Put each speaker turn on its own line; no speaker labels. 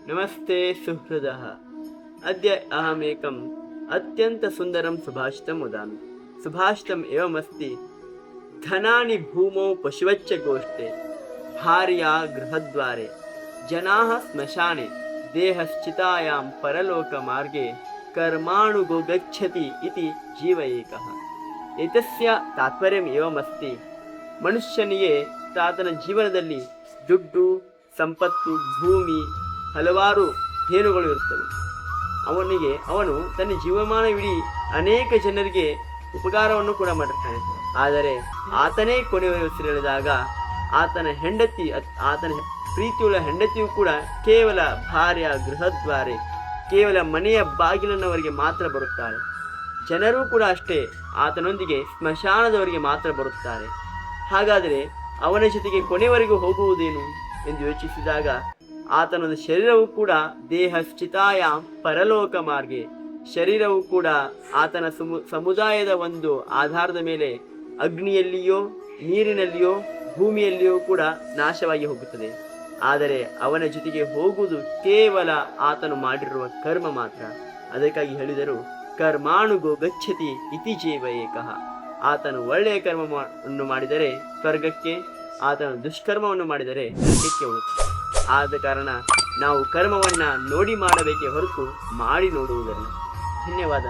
नमस्ते सुहृदः। अद्य अहमेकम् अत्यन्तसुन्दरं सुभाषितम् वदामि। सुभाषितम् एवमस्ति: धनानि भूमौ पशुवच्च गोष्ठे, भार्या गृहद्वारे, जनाः श्मशाने, देहश्चितायां परलोकमार्गे, कर्माणुगो गच्छति इति जीव एकः. एतस्य ತಾತ್ಪರ್ಯಂ एवमस्ತಿ: ಮನುಷ್ಯನಿಗೆ ಆತನ ಜೀವನದಲ್ಲಿ ದುಡ್ಡು, ಸಂಪತ್ತು, ಭೂಮಿ, ಹಲವಾರು ಹೇನುಗಳು ಇರುತ್ತವೆ. ಅವನು ತನ್ನ ಜೀವಮಾನವಿಡೀ ಅನೇಕ ಜನರಿಗೆ ಉಪಕಾರವನ್ನು ಕೂಡ ಮಾಡಿರ್ತಾನೆ. ಆದರೆ ಆತನೇ ಕೊನೆಯುಸಿರೆಳೆದಾಗ ಆತನ ಪ್ರೀತಿಯುಳ್ಳ ಹೆಂಡತಿಯು ಕೂಡ ಕೇವಲ ಭಾರ್ಯ ಗೃಹದ್ವಾರೆ, ಕೇವಲ ಮನೆಯ ಬಾಗಿಲನ್ನವರಿಗೆ ಮಾತ್ರ ಬರುತ್ತಾರೆ. ಜನರೂ ಕೂಡ ಅಷ್ಟೇ, ಆತನೊಂದಿಗೆ ಸ್ಮಶಾನದವರಿಗೆ ಮಾತ್ರ ಬರುತ್ತಾರೆ. ಹಾಗಾದರೆ ಅವನ ಜೊತೆಗೆ ಕೊನೆವರೆಗೂ ಹೋಗುವುದೇನು ಎಂದು ಯೋಚಿಸಿದಾಗ ಆತನೊಂದು ಶರೀರವು ಕೂಡ ದೇಹಶ್ಚಿತಾಯ ಪರಲೋಕ ಮಾರ್ಗೆ, ಶರೀರವು ಕೂಡ ಆತನ ಸಮುದಾಯದ ಒಂದು ಆಧಾರದ ಮೇಲೆ ಅಗ್ನಿಯಲ್ಲಿಯೋ, ನೀರಿನಲ್ಲಿಯೋ, ಭೂಮಿಯಲ್ಲಿಯೋ ಕೂಡ ನಾಶವಾಗಿ ಹೋಗುತ್ತದೆ. ಆದರೆ ಅವನ ಜೊತೆಗೆ ಹೋಗುವುದು ಕೇವಲ ಆತನು ಮಾಡಿರುವ ಕರ್ಮ ಮಾತ್ರ. ಅದಕ್ಕಾಗಿ ಹೇಳಿದರು, ಕರ್ಮಾಣುಗೋ ಗಚ್ಚತಿ ಇತಿ ಜೀವ ಏಕಃ. ಆತನು ಒಳ್ಳೆಯ ಕರ್ಮವನ್ನು ಮಾಡಿದರೆ ಸ್ವರ್ಗಕ್ಕೆ, ಆತನು ದುಷ್ಕರ್ಮವನ್ನು ಮಾಡಿದರೆ ನರಕಕ್ಕೆ ಹೋಗುತ್ತದೆ. ಆದ ಕಾರಣ ನಾವು ಕರ್ಮವನ್ನು ನೋಡಿ ಮಾಡಬೇಕೇ ಹೊರತು ಮಾಡಿ ನೋಡುವುದಲ್ಲ. ಧನ್ಯವಾದ.